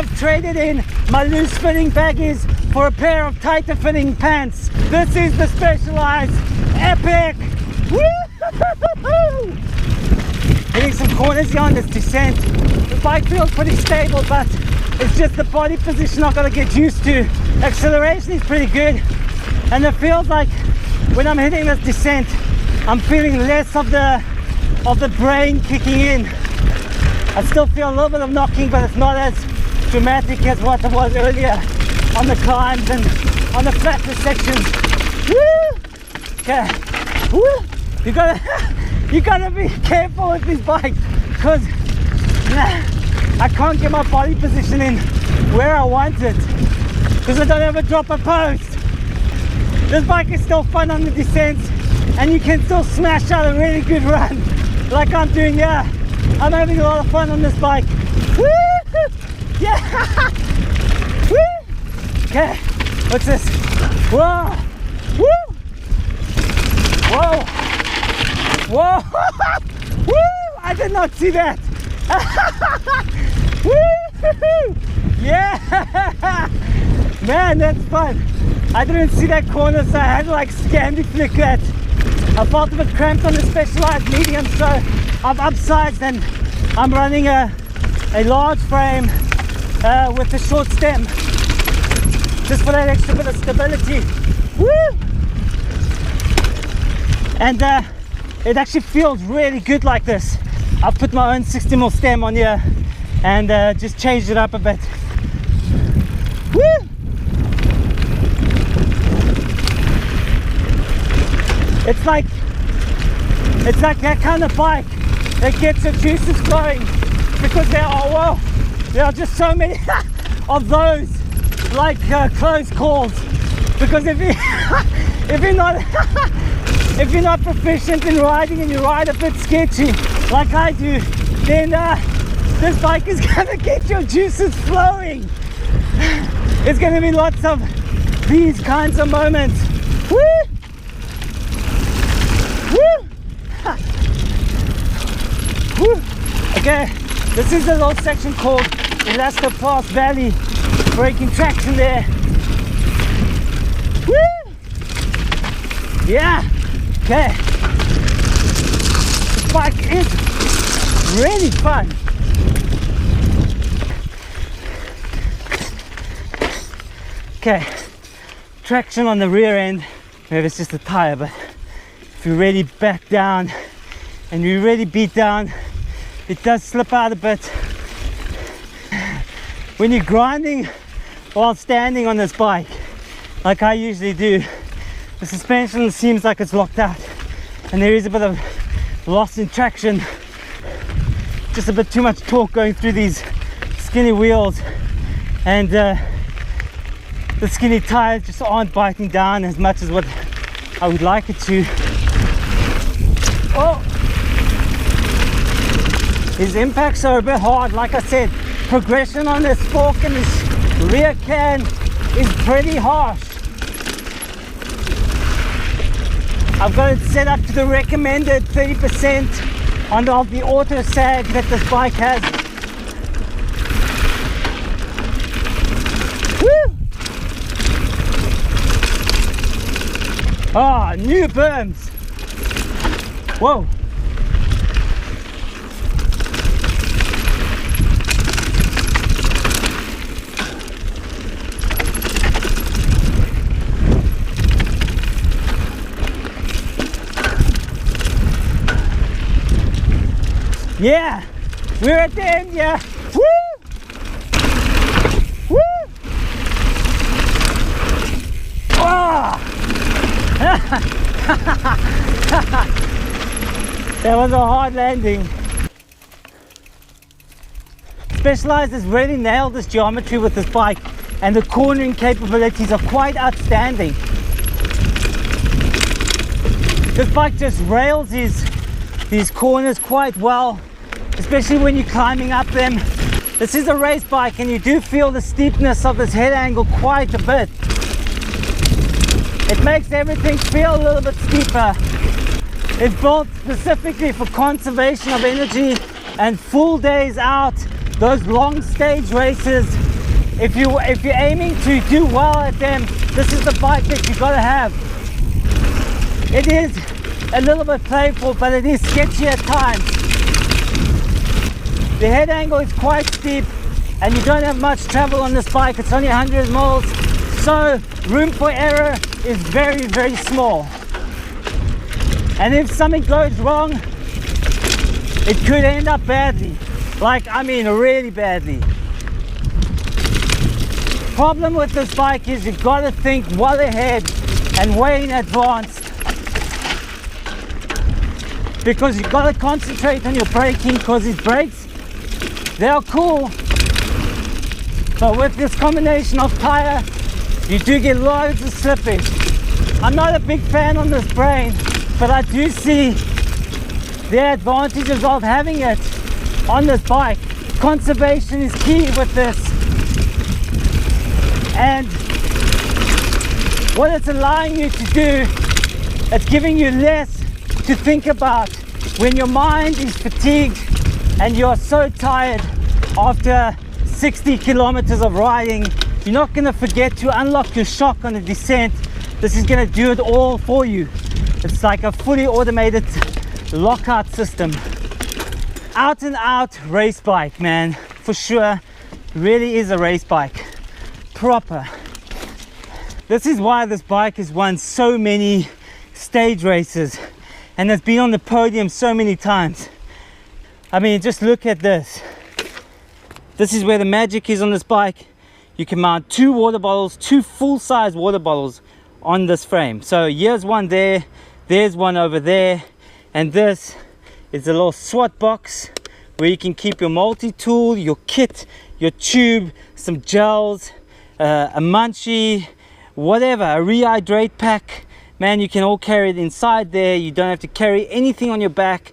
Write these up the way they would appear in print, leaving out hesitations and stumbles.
have traded in my loose fitting baggies for a pair of tighter fitting pants. This is the Specialized Aeffect. Woo! Hitting some corners here on this descent. The bike feels pretty stable, but it's just the body position I've got to get used to. Acceleration is pretty good, and it feels like when I'm hitting this descent, I'm feeling less of the brain kicking in. I still feel a little bit of knocking, but it's not as dramatic as what it was earlier on the climbs and on the flatter sections. Woo! Okay. Woo! You gotta be careful with this bike, because I can't get my body position in where I want it because I don't have a dropper post. This bike is still fun on the descents, and you can still smash out a really good run like I'm doing here. I'm having a lot of fun on this bike. Woo! Yeah! Woo! Okay, what's this? Whoa! Woo! Whoa! Whoa! Woo! I did not see that. Woo! Yeah! Man, that's fun. I didn't see that corner, so I had to like scammy flick that. I felt a bit cramped on the Specialized medium, so I've upsized and I'm running a large frame with a short stem, just for that extra bit of stability. Woo! And it actually feels really good like this. I've put my own 60mm stem on here and just changed it up a bit. Woo! It's like that kind of bike that gets your juices flowing, because there are just so many of those, like close calls. Because if you're not proficient in riding and you ride a bit sketchy like I do, then this bike is gonna get your juices flowing. It's gonna be lots of these kinds of moments. Woo! Woo! Woo! Okay, this is a little section called Elasto Pass Valley. Braking traction there. Woo! Yeah! Okay. This bike is really fun. Okay, traction on the rear end. Maybe it's just a tire, but if you really back down and you really beat down, it does slip out a bit. When you're grinding while standing on this bike, like I usually do, the suspension seems like it's locked out and there is a bit of loss in traction, just a bit too much torque going through these skinny wheels, and the skinny tires just aren't biting down as much as what I would like it to. Oh, these impacts are a bit hard. Like I said, progression on this fork and this rear can is pretty harsh. I've got it set up to the recommended 30% of the auto sag that this bike has. Woo! Ah, new berms. Whoa. Yeah, we're at the end, yeah. Woo! Woo! Oh! That was a hard landing. Specialized has really nailed this geometry with this bike, and the cornering capabilities are quite outstanding. This bike just rails these corners quite well, especially when you're climbing up them. This is a race bike and you do feel the steepness of this head angle quite a bit. It makes everything feel a little bit steeper. It's built specifically for conservation of energy and full days out, those long stage races if you're aiming to do well at them, this is the bike that you gotta have. It is a little bit playful, but it is sketchy at times. The head angle is quite steep, and you don't have much travel on this bike. It's only 100 mils, so room for error is very, very small. And if something goes wrong, it could end up badly. Like, I mean, really badly. Problem with this bike is you've got to think well ahead and way in advance, because you've got to concentrate on your braking, because these brakes, they are cool, but with this combination of tire, you do get loads of slippage. I'm not a big fan on this brain, but I do see the advantages of having it on this bike. Conservation is key with this, and what it's allowing you to do, it's giving you less to think about when your mind is fatigued and you're so tired after 60 kilometers of riding. You're not going to forget to unlock your shock on the descent. This is going to do it all for you. It's like a fully automated lockout system. Out and out race bike, man, for sure. Really is a race bike, proper. This is why this bike has won so many stage races and has been on the podium so many times. I mean, just look at this. This is where the magic is on this bike. You can mount 2 water bottles, 2 full-size water bottles on this frame. So here's one there, there's one over there, and this is a little SWAT box where you can keep your multi-tool, your kit, your tube, some gels, a munchie, whatever, a rehydrate pack. Man, you can all carry it inside there. You don't have to carry anything on your back.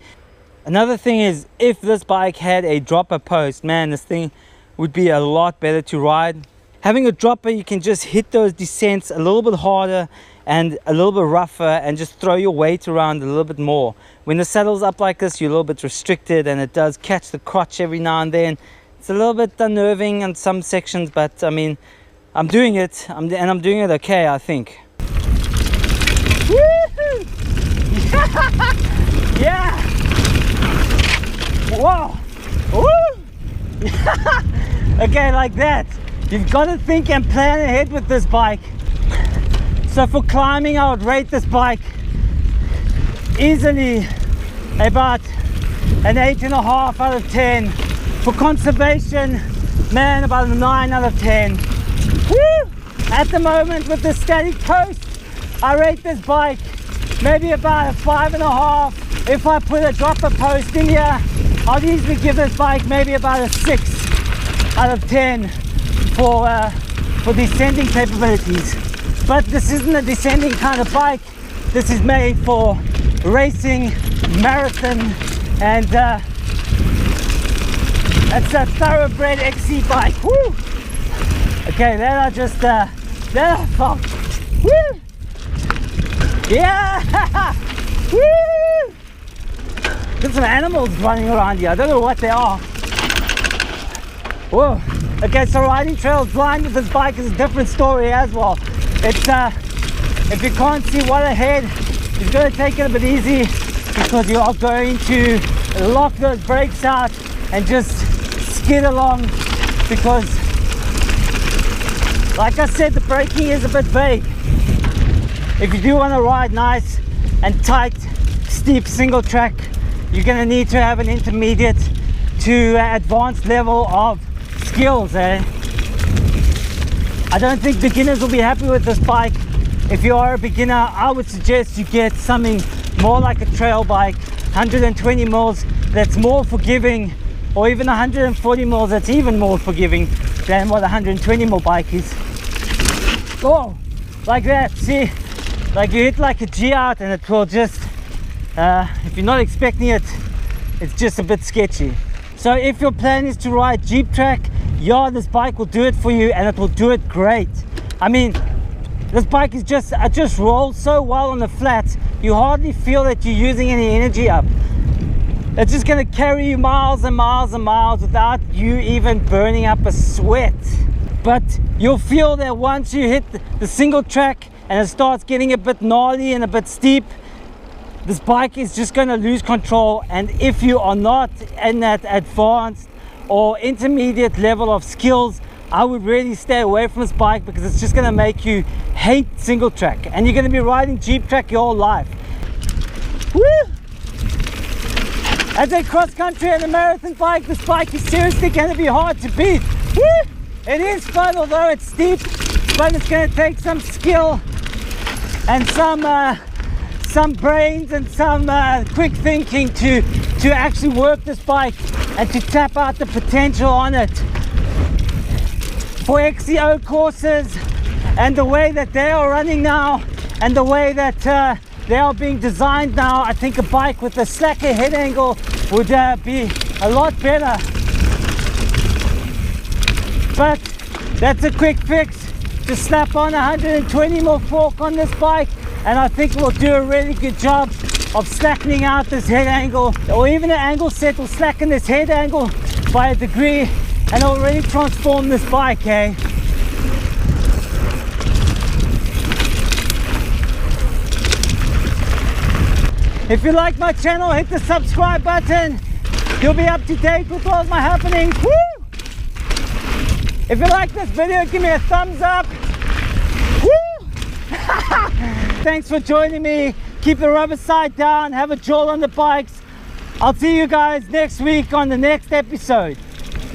Another thing is, if this bike had a dropper post, man, this thing would be a lot better to ride. Having a dropper, you can just hit those descents a little bit harder and a little bit rougher and just throw your weight around a little bit more. When the saddle's up like this, you're a little bit restricted, and it does catch the crotch every now and then. It's a little bit unnerving in some sections, but I mean, I'm doing it, and I'm doing it okay, I think. Woohoo! Yeah! Whoa! Woo! Okay, like that. You've got to think and plan ahead with this bike. So for climbing, I would rate this bike easily about an 8.5 out of 10. For conservation, man, about a 9 out of 10. Woo! At the moment, with the static post, I rate this bike maybe about a 5.5. If I put a dropper post in here, I'll easily give this bike maybe about a 6 out of 10 for descending capabilities. But this isn't a descending kind of bike. This is made for racing, marathon, and it's a thoroughbred XC bike. Woo! Okay, that I just that I felt. Woo! Yeah! Woo! There's some animals running around here. I don't know what they are. Whoa! Okay, so riding trails blind with this bike is a different story as well. It's if you can't see well ahead, you've got to take it a bit easy, because you are going to lock those brakes out and just skid along, because like I said, the braking is a bit vague. If you do want to ride nice and tight, steep single track, you're going to need to have an intermediate to advanced level of skills, eh? I don't think beginners will be happy with this bike. If you are a beginner, I would suggest you get something more like a trail bike, 120 mils that's more forgiving, or even 140 mils that's even more forgiving than what a 120 mil bike is. Oh, like that, see? Like you hit like a G out and it will just, if you're not expecting it, it's just a bit sketchy. So if your plan is to ride Jeep track, yeah, this bike will do it for you, and it will do it great. I mean, this bike is just, it just rolls so well on the flats, you hardly feel that you're using any energy up. It's just going to carry you miles and miles and miles without you even burning up a sweat. but you'll feel that once you hit the single track and it starts getting a bit gnarly and a bit steep, this bike is just going to lose control. And if you are not in that advanced or intermediate level of skills, I would really stay away from this bike, because it's just going to make you hate single track, and you're going to be riding Jeep track your whole life. Woo! As a cross country and a marathon bike, this bike is seriously going to be hard to beat. Woo! It is fun, although it's steep, but it's going to take some skill and some brains and some quick thinking to actually work this bike and to tap out the potential on it. For XCO courses and the way that they are running now and the way that they are being designed now, I think a bike with a slacker head angle would be a lot better. But that's a quick fix. Just slap on 120 mil fork on this bike, and I think we'll do a really good job of slackening out this head angle, or even an angle set will slacken this head angle by a degree, and it'll really transform this bike, eh? If you like my channel, hit the subscribe button. You'll be up to date with all of my happenings. Woo! If you like this video, give me a thumbs up. Woo! Thanks for joining me. Keep the rubber side down, have a jaw on the bikes. I'll see you guys next week on the next episode.